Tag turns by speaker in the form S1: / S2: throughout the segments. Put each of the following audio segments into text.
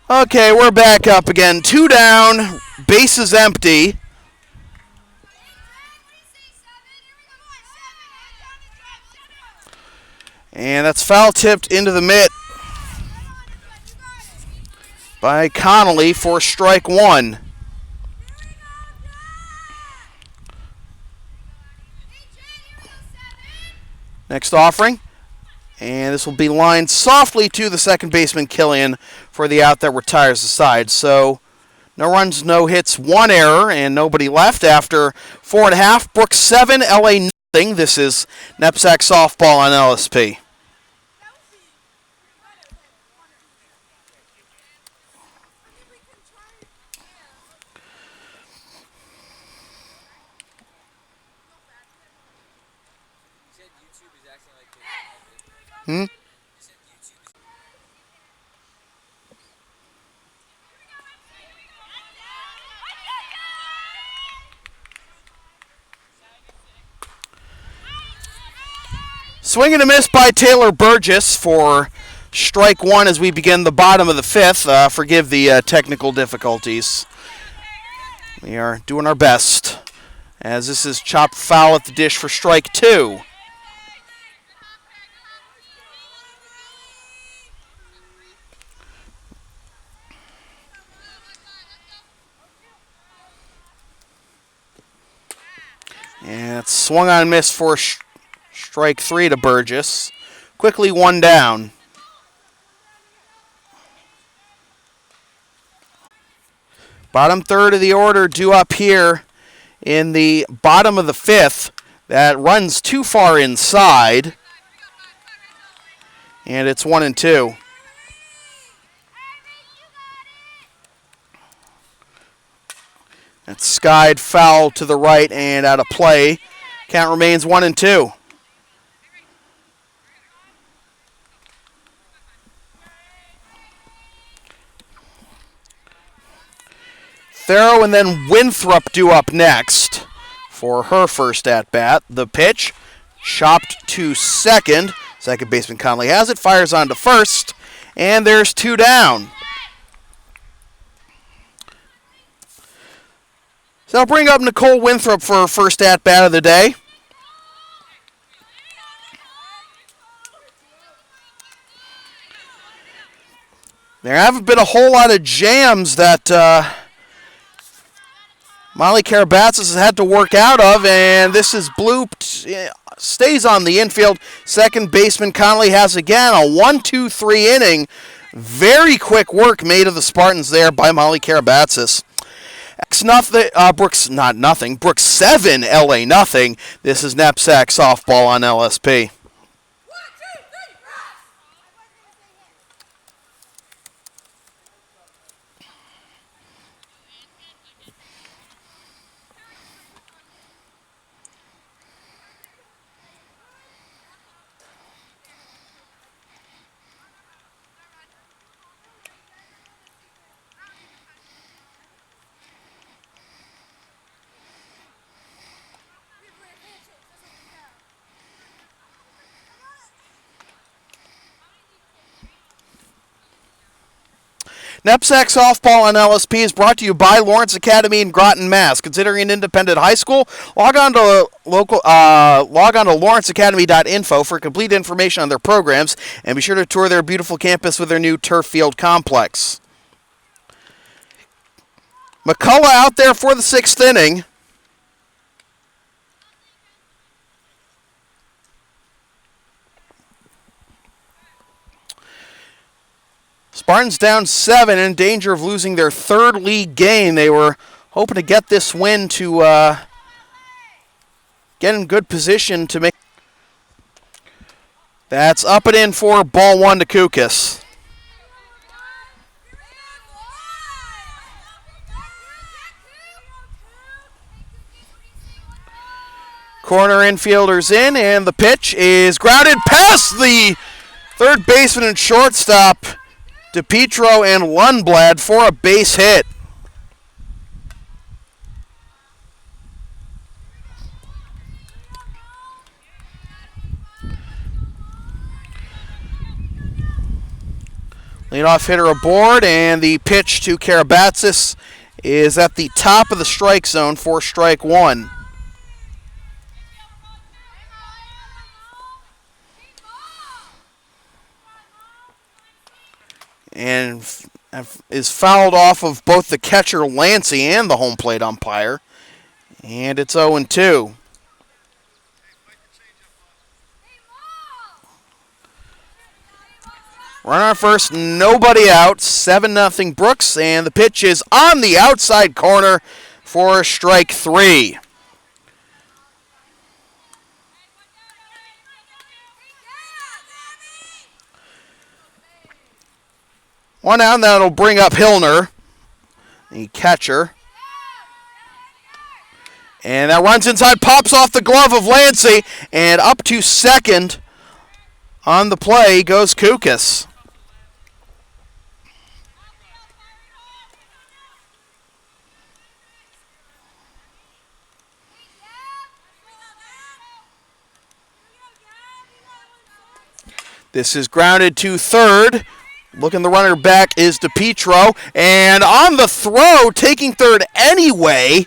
S1: Okay, we're back up again. 2 down, base is empty. And that's foul tipped into the mitt by Connolly for strike 1. Next offering. And this will be lined softly to the second baseman, Killian, for the out that retires the side. So no runs, no hits, 1 error, and nobody left after 4.5. Brooks 7, LA nothing. This is NEPSAC softball on LSP. Swing and a miss by Taylor Burgess for strike 1 as we begin the bottom of the 5th. Forgive the technical difficulties. We are doing our best as this is chopped foul at the dish for strike 2. And it's swung on and missed for strike 3 to Burgess. Quickly 1 down. Bottom third of the order due up here in the bottom of the 5th. That runs too far inside. And it's 1-2. That's skied foul to the right and out of play. Count remains 1-2. Thorough and then Winthrop due up next for her first at-bat. The pitch, chopped to second. Second baseman Conley has it, fires on to first, and there's 2 down. So I'll bring up Nicole Winthrop for her first at-bat of the day. There haven't been a whole lot of jams that Molly Karabatsis has had to work out of, and this is blooped, stays on the infield. Second baseman Connolly has again a 1-2-3 inning. Very quick work made of the Spartans there by Molly Karabatsis. Brooks 7, LA nothing. This is NEPSAC softball on LSP. NEPSAC softball on LSP is brought to you by Lawrence Academy in Groton, Mass. Considering an independent high school, log on to lawrenceacademy.info for complete information on their programs, and be sure to tour their beautiful campus with their new turf field complex. McCullough out there for the 6th inning. Spartans down 7, in danger of losing their 3rd league game. They were hoping to get this win to get in good position to make. That's up and in for ball 1 to Kukis. Corner infielders in, and the pitch is grounded past the third baseman and shortstop, DePietro and Lundblad, for a base hit. Leadoff hitter aboard, and the pitch to Karabatsis is at the top of the strike zone for strike one. And is fouled off of both the catcher Lancey and the home plate umpire. And it's 0-2. Runner on first, nobody out, 7-0 Brooks, and the pitch is on the outside corner for strike three. One out, and that'll bring up Hillner, the catcher. And that runs inside, pops off the glove of Lancey, and up to second on the play goes Kukas. This is grounded to third. Looking the runner back is DePietro. And on the throw, taking third anyway,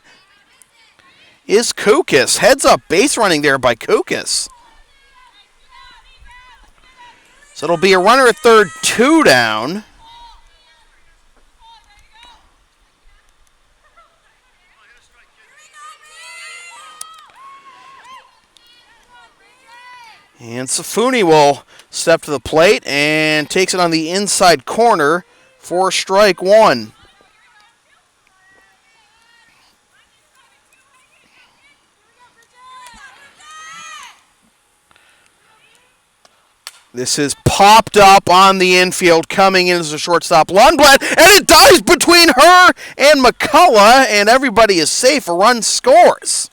S1: is Kukas. Heads up base running there by Kukas. So it'll be a runner at third, 2 down. And Safuni will step to the plate and takes it on the inside corner for strike one. This is popped up on the infield, coming in as a shortstop, Lundblad, and it dives between her and McCullough, and everybody is safe. A run scores.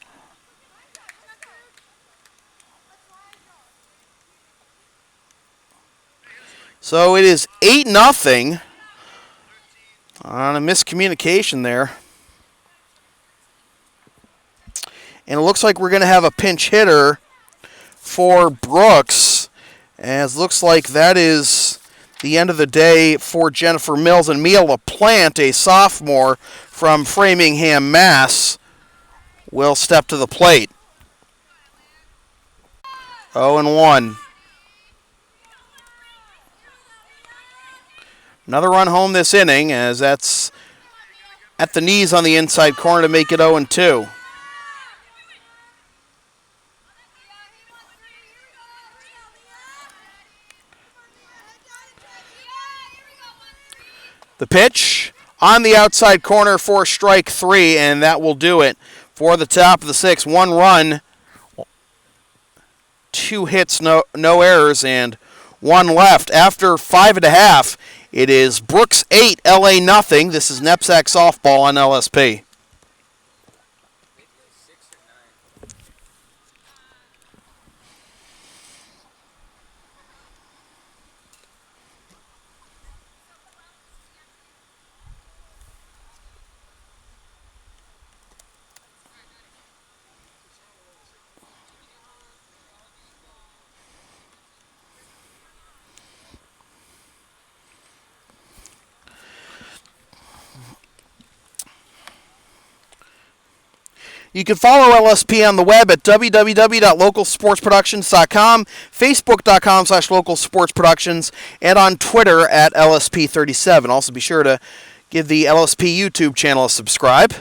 S1: So it is 8-0 on a miscommunication there. And it looks like we're going to have a pinch hitter for Brooks, as looks like that is the end of the day for Jennifer Mills, and Mia LaPlante, a sophomore from Framingham, Mass, will step to the plate. 0-1. Another run home this inning, as that's at the knees on the inside corner to make it 0-2. The pitch on the outside corner for strike three, and that will do it for the top of the sixth. 1 run, 2 hits, no errors, and 1 left. After 5.5, it is Brooks 8, LA nothing. This is NEPSAC softball on LSP. You can follow LSP on the web at www.localsportsproductions.com, facebook.com/localsportsproductions, and on Twitter at LSP37. Also be sure to give the LSP YouTube channel a subscribe.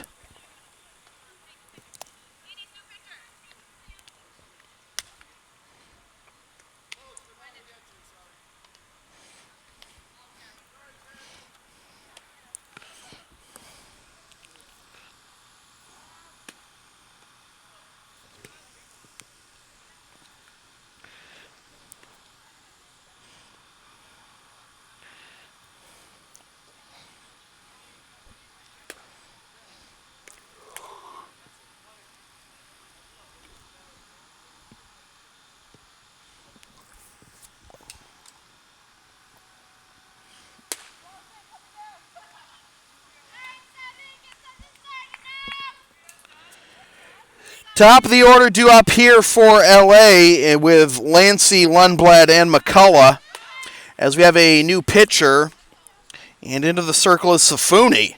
S1: Top of the order due up here for LA with Lancey, Lundblad, and McCullough, as we have a new pitcher And into the circle is Safuni.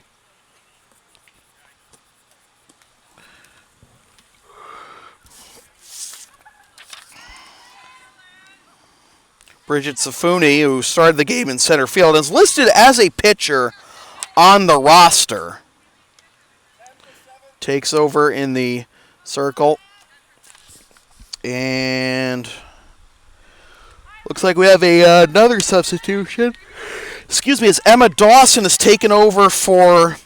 S1: Bridget Safuni, who started the game in center field, is listed as a pitcher on the roster. Takes over in the circle. And looks like we have another substitution. Excuse me, as Emma Dawson is taken over for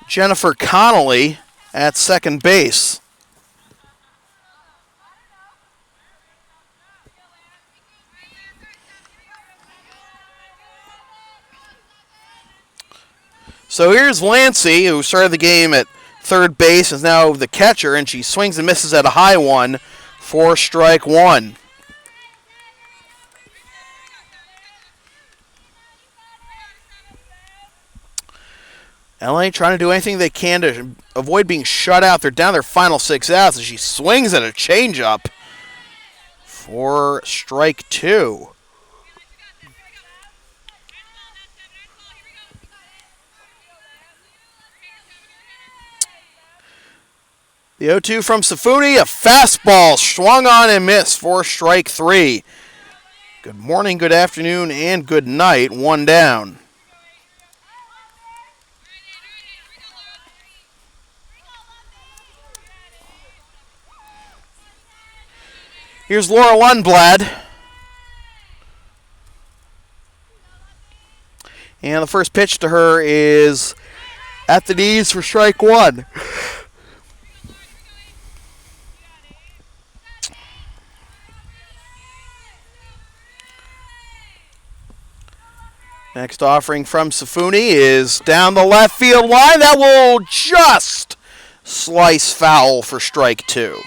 S1: Jennifer Connolly at second base. So here's Lancey, who started the game at third base, is now the catcher, and she swings and misses at a high one for strike one. LA trying to do anything they can to avoid being shut out. They're down their final 6 outs, and she swings at a changeup for strike two. The 0-2 from Safuni, a fastball swung on and missed for strike three. Good morning, good afternoon, and good night. One down. Here's Laura Lundblad. And the first pitch to her is at the knees for strike one. Next offering from Safuni is down the left field line. That will just slice foul for strike two.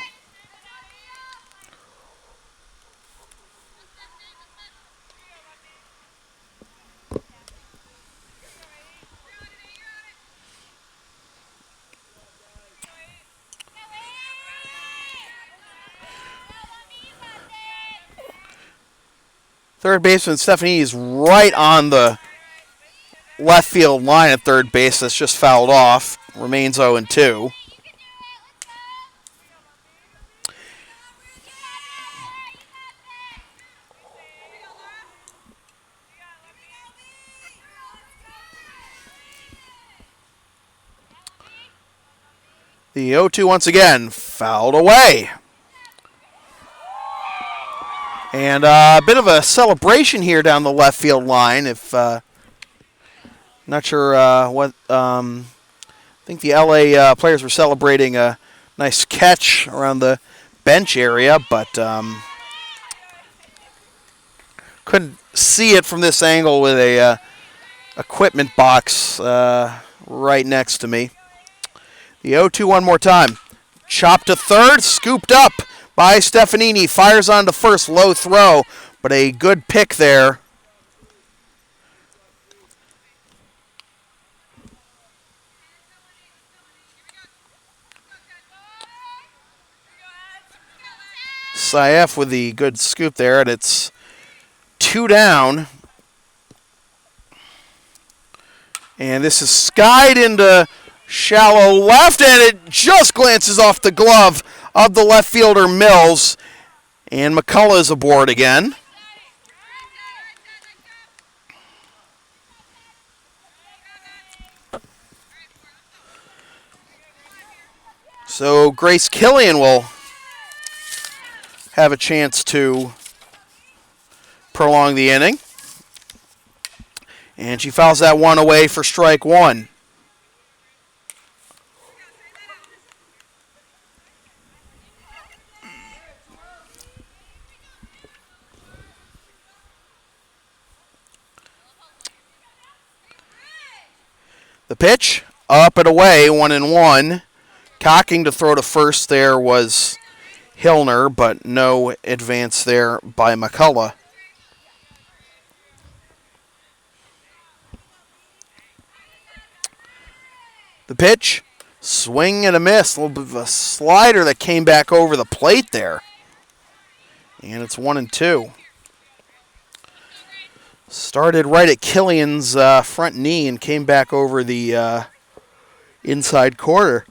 S1: Third baseman Stephanie is right on the left field line at third base. That's just fouled off. Remains 0-2. The 0-2 once again fouled away. And a bit of a celebration here down the left field line. If not sure what. I think the LA players were celebrating a nice catch around the bench area, but couldn't see it from this angle with a equipment box right next to me. The 0-2 one more time. Chopped to third, scooped up by Stefanini, fires on to first, low throw, but a good pick there. Saif with the good scoop there, and it's 2 down. And this is skied into shallow left, and it just glances off the glove of the left fielder Mills. And McCullough is aboard again. So Grace Killian will have a chance to prolong the inning. And she fouls that one away for strike one. The pitch, up and away, 1-1. Cocking to throw to first there was Hillner, but no advance there by McCullough. The pitch, swing and a miss. A little bit of a slider that came back over the plate there. And it's 1-2. Started right at Killian's front knee and came back over the inside corner.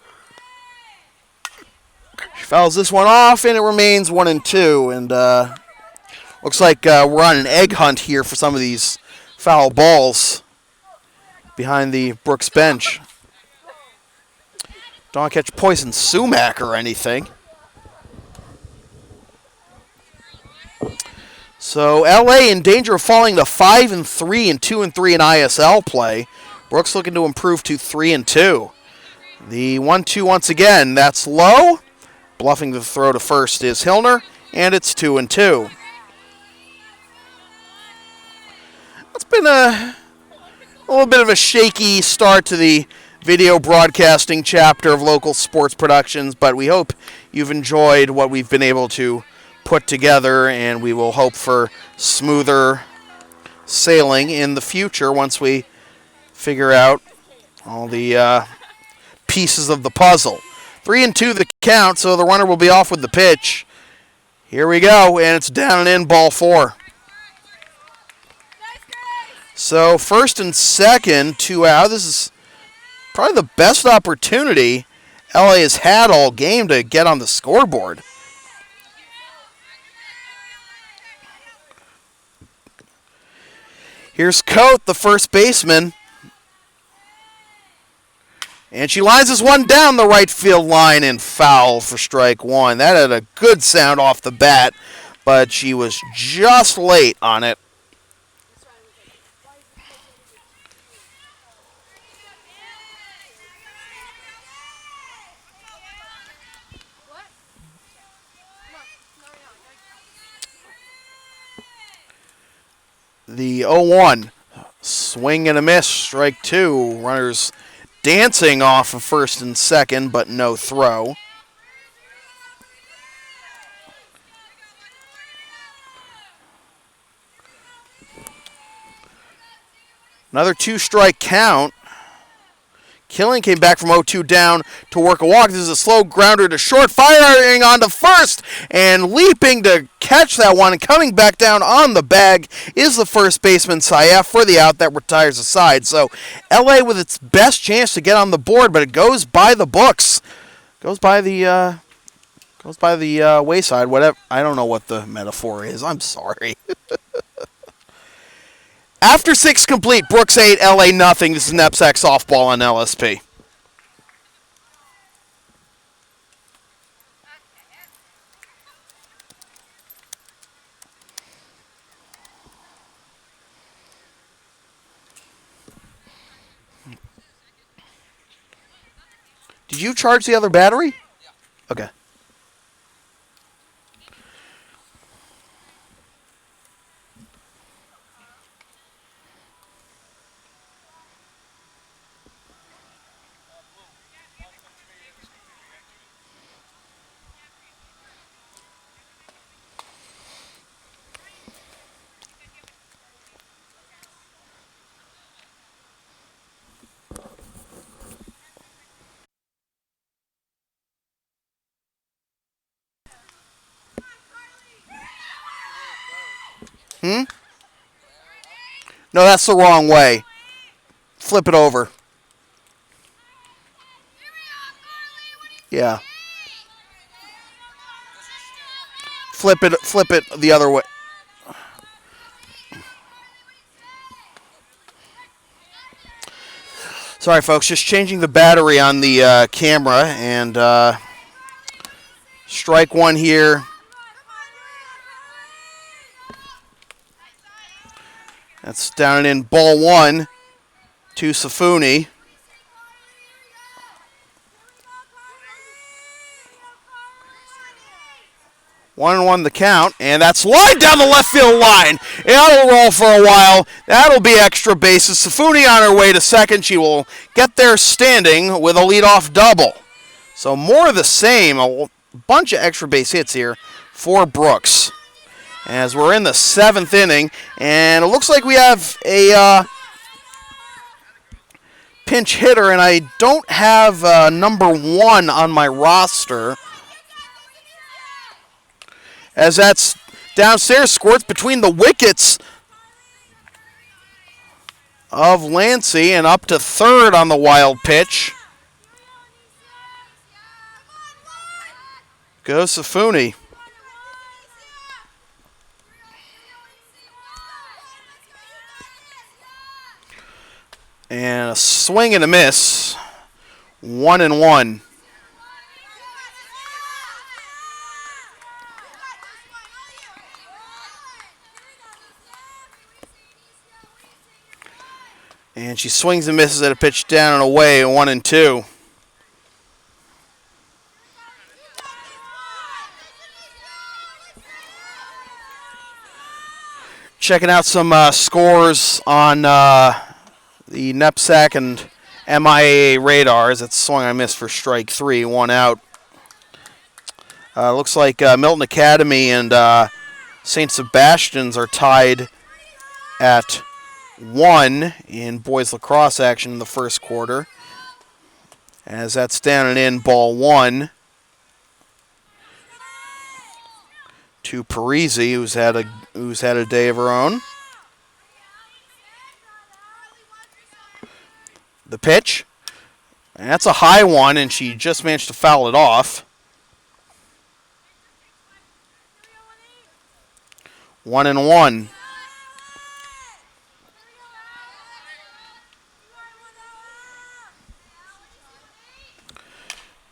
S1: She fouls this one off, and it remains 1-2. And looks like we're on an egg hunt here for some of these foul balls behind the Brooks bench. Don't catch poison sumac or anything. So LA in danger of falling to 5-3 and 2-3 in ISL play. Brooks looking to improve to 3-2. The 1-2 once again. That's low. Bluffing the throw to first is Hillner, and it's 2-2. It's been a little bit of a shaky start to the video broadcasting chapter of Local Sports Productions, but we hope you've enjoyed what we've been able to put together, and we will hope for smoother sailing in the future once we figure out all the pieces of the puzzle. 3-2 the count, so the runner will be off with the pitch. Here we go, and it's down and in, ball 4. So first and second, 2 out. This is probably the best opportunity LA has had all game to get on the scoreboard. Here's Coate, the first baseman. And she lines this one down the right field line and foul for strike 1. That had a good sound off the bat, but she was just late on it. The 0-1, swing and a miss, strike 2. Runners dancing off of first and second, but no throw. Another 2-strike count. Killing came back from 0-2 down to work a walk. This is a slow grounder to short, firing on to first, and leaping to catch that one and coming back down on the bag is the first baseman, Saif, for the out that retires the side. So LA with its best chance to get on the board, but it goes by the books. Goes by the wayside, whatever. I don't know what the metaphor is. I'm sorry. After 6 complete, Brooks 8, LA nothing. This is NEPSAC softball on LSP. Did you charge the other battery? Okay. No, that's the wrong way. Flip it over. Yeah. Flip it the other way. Sorry, folks, just changing the battery on the camera, and strike 1 here. That's down and in, ball 1 to Safuni. 1-1 the count, and that's lined down the left field line. It'll roll for a while. That'll be extra bases. Safuni on her way to second. She will get there standing with a leadoff double. So more of the same. A bunch of extra base hits here for Brooks, as we're in the 7th inning, and it looks like we have a pinch hitter, and I don't have number 1 on my roster, as that's downstairs, squirts between the wickets. of Lancey, and up to third on the wild pitch goes Safuni. And a swing and a miss. 1-1. And she swings and misses at a pitch down and away, 1-2. Checking out some scores on the NEPSAC and MIAA radars. It's swung and missed for strike 3, 1 out. Looks like Milton Academy and St. Sebastian's are tied at 1 in boys lacrosse action in the first quarter. As that's down and in, ball 1 to Parisi, who's had a day of her own. The pitch, and that's a high one, and she just managed to foul it off. 1-1.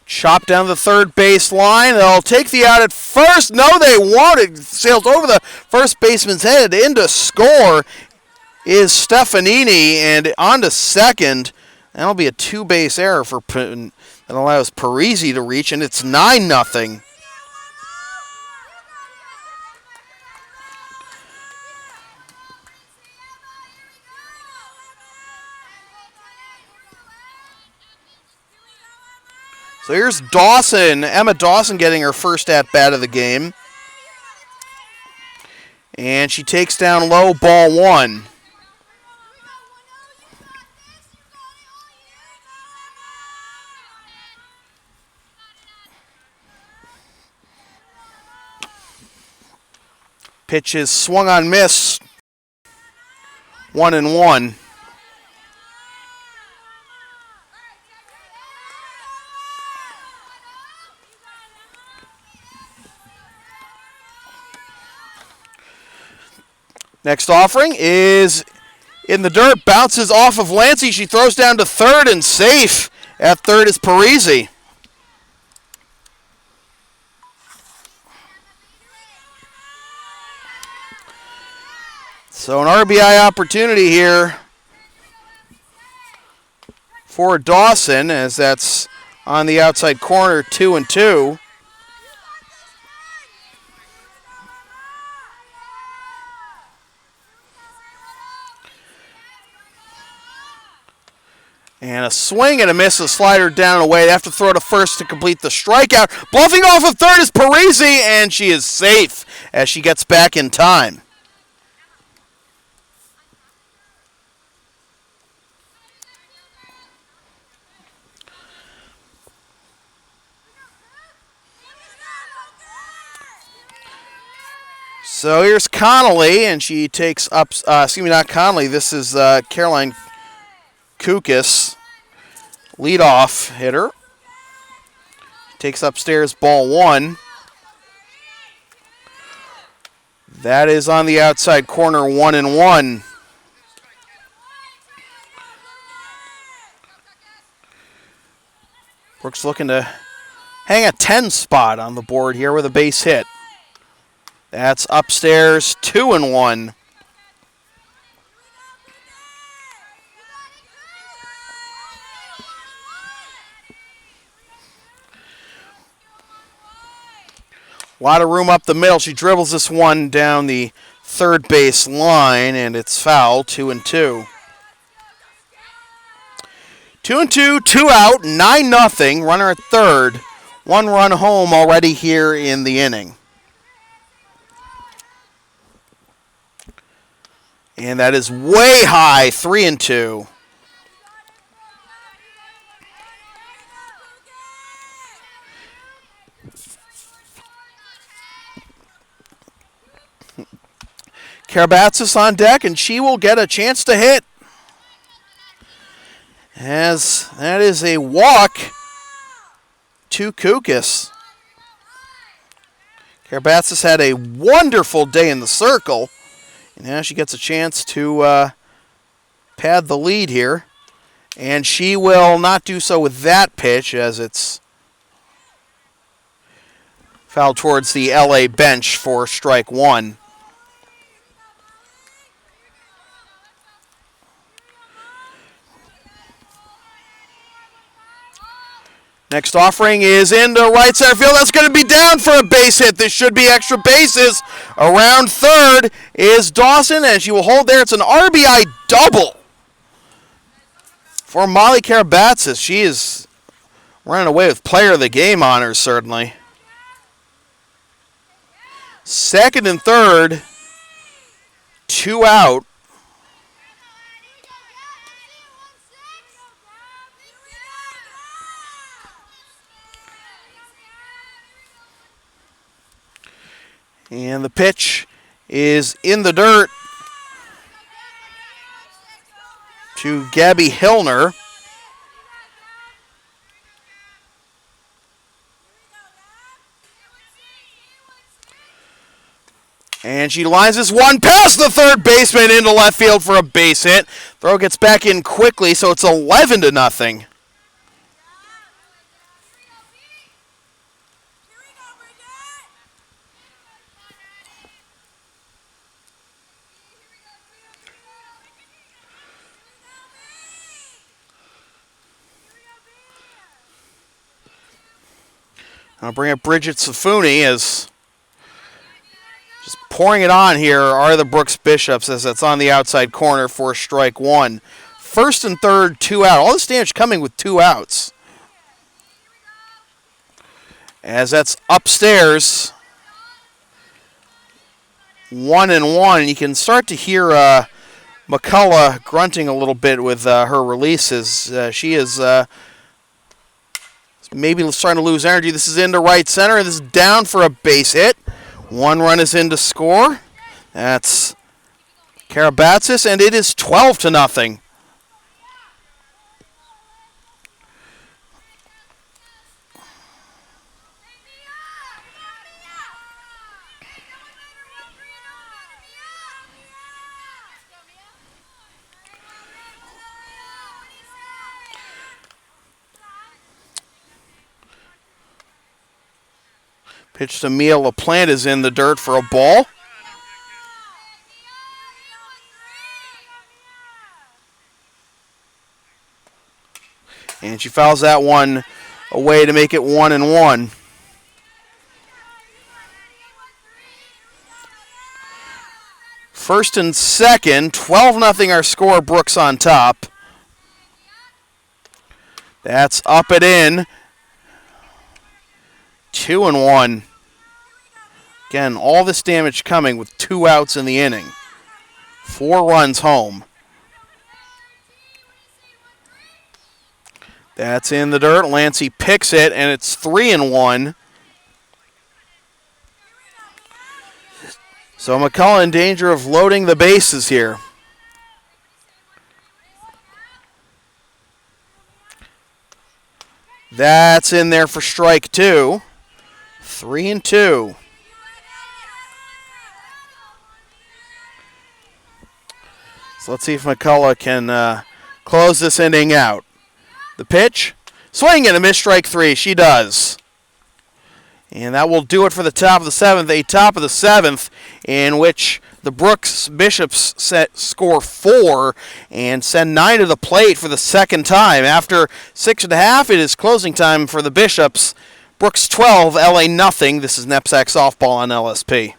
S1: Chop down the third base line. They'll take the out at first. No, they won't. It sails over the first baseman's head. Into score is Stefanini, and on to second. That'll be a two-base error that allows Parisi to reach, and it's 9-0. So here's Dawson, Emma Dawson getting her first at-bat of the game. And she takes down low, ball 1. Pitch is swung on miss, 1-1. Next offering is in the dirt, bounces off of Lancey. She throws down to third and safe. At third is Parisi. So an RBI opportunity here for Dawson, as that's on the outside corner, 2-2. And a swing and a miss, a slider down and away. They have to throw to first to complete the strikeout. Bluffing off of third is Parisi, and she is safe as she gets back in time. So here's Connolly, and she takes up, not Connolly, this is Caroline Kukas, leadoff hitter. Takes upstairs, ball 1. That is on the outside corner, 1-1. Brooks looking to hang a 10 spot on the board here with a base hit. That's upstairs, 2-1. A lot of room up the middle. She dribbles this one down the third base line, and it's foul, 2-2. 2-2, 2 out, 9-0. Runner at third. 1 run home already here in the inning. And that is way high, 3-2. Karabatsis on deck, and she will get a chance to hit. As that is a walk to Kukas. Karabatsis had a wonderful day in the circle, and now she gets a chance to pad the lead here. And she will not do so with that pitch, as it's fouled towards the LA bench for strike one. Next offering is into right center field. That's going to be down for a base hit. This should be extra bases. Around third is Dawson, and she will hold there. It's an RBI double for Molly Karabatsis. She is running away with player of the game honors, certainly. Second and third, 2 out. And the pitch is in the dirt to Gabby Hillner. And she lines this one past the third baseman into left field for a base hit. Throw gets back in quickly, so it's 11-0. I'll bring up Bridget Safuni as just pouring it on here are the Brooks Bishops, as that's on the outside corner for strike one. First and third, 2 out. All this damage coming with 2 outs. As that's upstairs, 1-1. You can start to hear McCullough grunting a little bit with her releases. She is maybe starting to lose energy. This is into right center, and this is down for a base hit. 1 run is in to score. That's Karabatsis, and it is 12-0. Pitch to Mia LaPlante is in the dirt for a ball. And she fouls that one away to make it 1-1. First and second, 12-0 our score, Brooks on top. That's up and in. 2-1. Again, all this damage coming with 2 outs in the inning. 4 runs home. That's in the dirt. Lancey picks it, and it's 3-1. So McCullough in danger of loading the bases here. That's in there for strike 2. 3-2. So let's see if McCullough can close this inning out. The pitch, swing and a miss, strike 3. She does. And that will do it for the top of the 7th. A top of the 7th in which the Brooks Bishops score 4 and send 9 to the plate for the second time. After 6.5, it is closing time for the Bishops. Brooks 12, LA nothing. This is NEPSAC softball on LSP.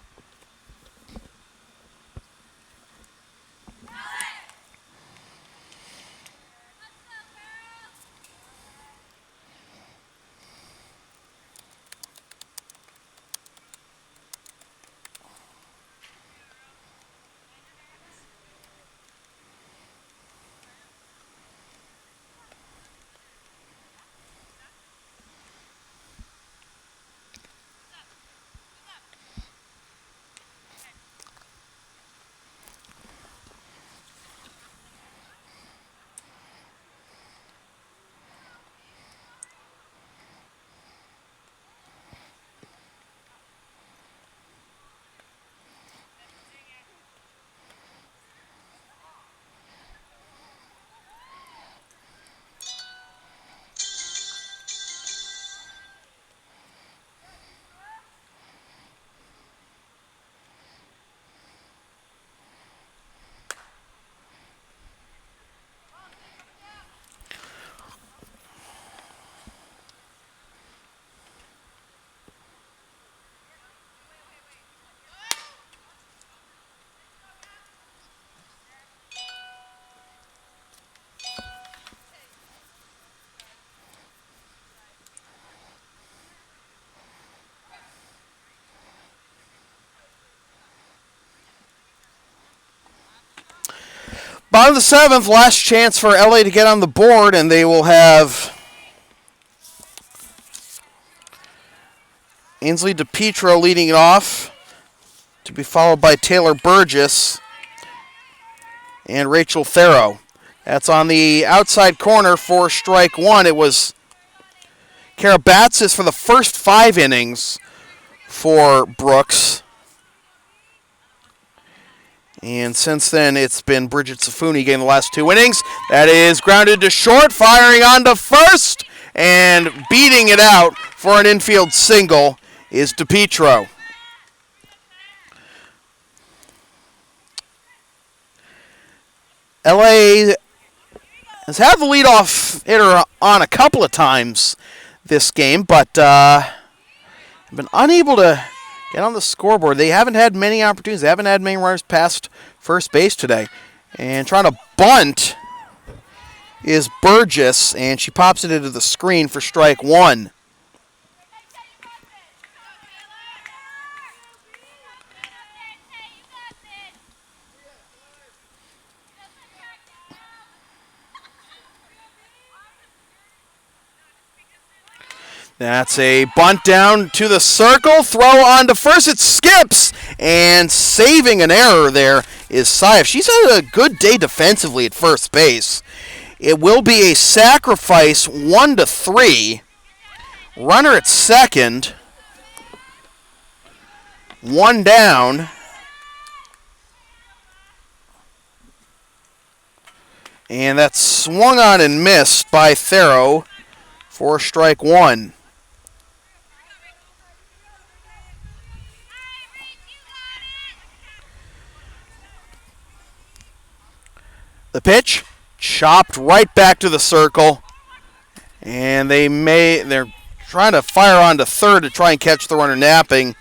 S1: Bottom of the 7th, last chance for LA to get on the board, and they will have Ainsley DePietro leading it off, to be followed by Taylor Burgess and Rachel Thero. That's on the outside corner for strike one. It was Karabatsis for the first 5 innings for Brooks. And since then, it's been Bridget Safuni getting the last 2 innings. That is grounded to short, firing on to first, and beating it out for an infield single is DePietro. LA has had the leadoff hitter on a couple of times this game, but been unable to get on the scoreboard. They haven't had many opportunities. They haven't had many runners past first base today. And trying to bunt is Burgess, and she pops it into the screen for strike one. That's a bunt down to the circle, throw on to first, it skips, and saving an error there is Saif. She's had a good day defensively at first base. It will be a sacrifice, 1-3. Runner at second, 1 down. And that's swung on and missed by Thero for strike one. The pitch, chopped right back to the circle, and they're trying to fire on to third to try and catch the runner napping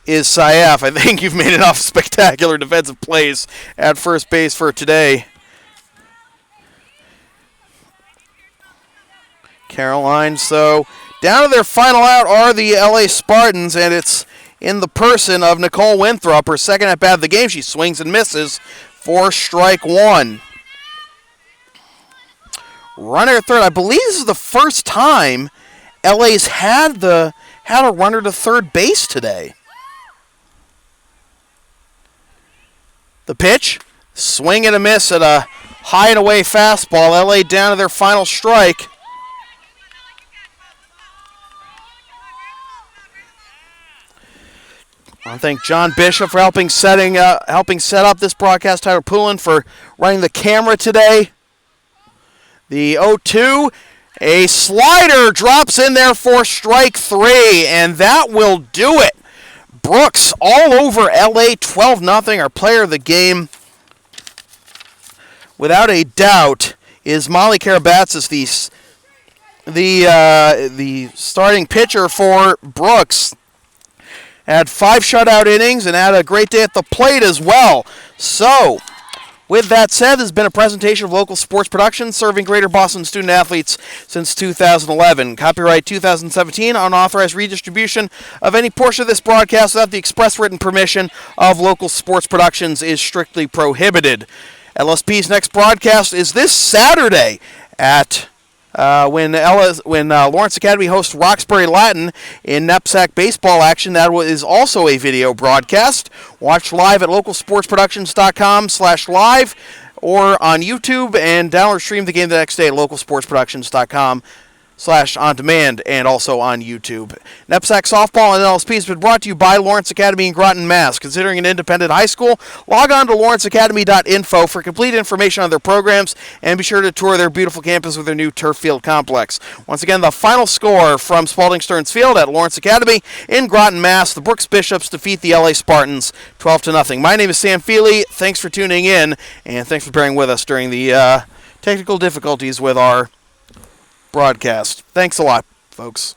S1: is Saif. I think you've made enough spectacular defensive plays at first base for today. Caroline, so down to their final out are the LA Spartans, and it's in the person of Nicole Winthrop. Her second at bat of the game, she swings and misses for strike one. Runner at third. I believe this is the first time LA's had a runner to third base today. The pitch, swing and a miss at a high and away fastball. LA down to their final strike. I want to thank John Bishop for helping set up this broadcast. Tyler Poulin for running the camera today. The 0-2, a slider drops in there for strike three, and that will do it. Brooks all over LA, 12-0. Our player of the game, without a doubt, is Molly Karabatsis, the starting pitcher for Brooks. Had 5 shutout innings and had a great day at the plate as well. So, with that said, this has been a presentation of Local Sports Productions serving Greater Boston student-athletes since 2011. Copyright 2017, unauthorized redistribution of any portion of this broadcast without the express written permission of Local Sports Productions is strictly prohibited. LSP's next broadcast is this Saturday at when Lawrence Academy hosts Roxbury Latin in NEPSAC baseball action. That is also a video broadcast. Watch live at localsportsproductions.com/live or on YouTube, and download or stream the game the next day at localsportsproductions.com/on-demand and also on YouTube. NEPSAC Softball and LSP has been brought to you by Lawrence Academy in Groton, Mass. Considering an independent high school, log on to lawrenceacademy.info for complete information on their programs, and be sure to tour their beautiful campus with their new turf field complex. Once again, the final score from Spalding Stearns Field at Lawrence Academy in Groton, Mass. The Brooks Bishops defeat the LA Spartans 12-0. My name is Sam Feely. Thanks for tuning in, and thanks for bearing with us during the technical difficulties with our broadcast. Thanks a lot, folks.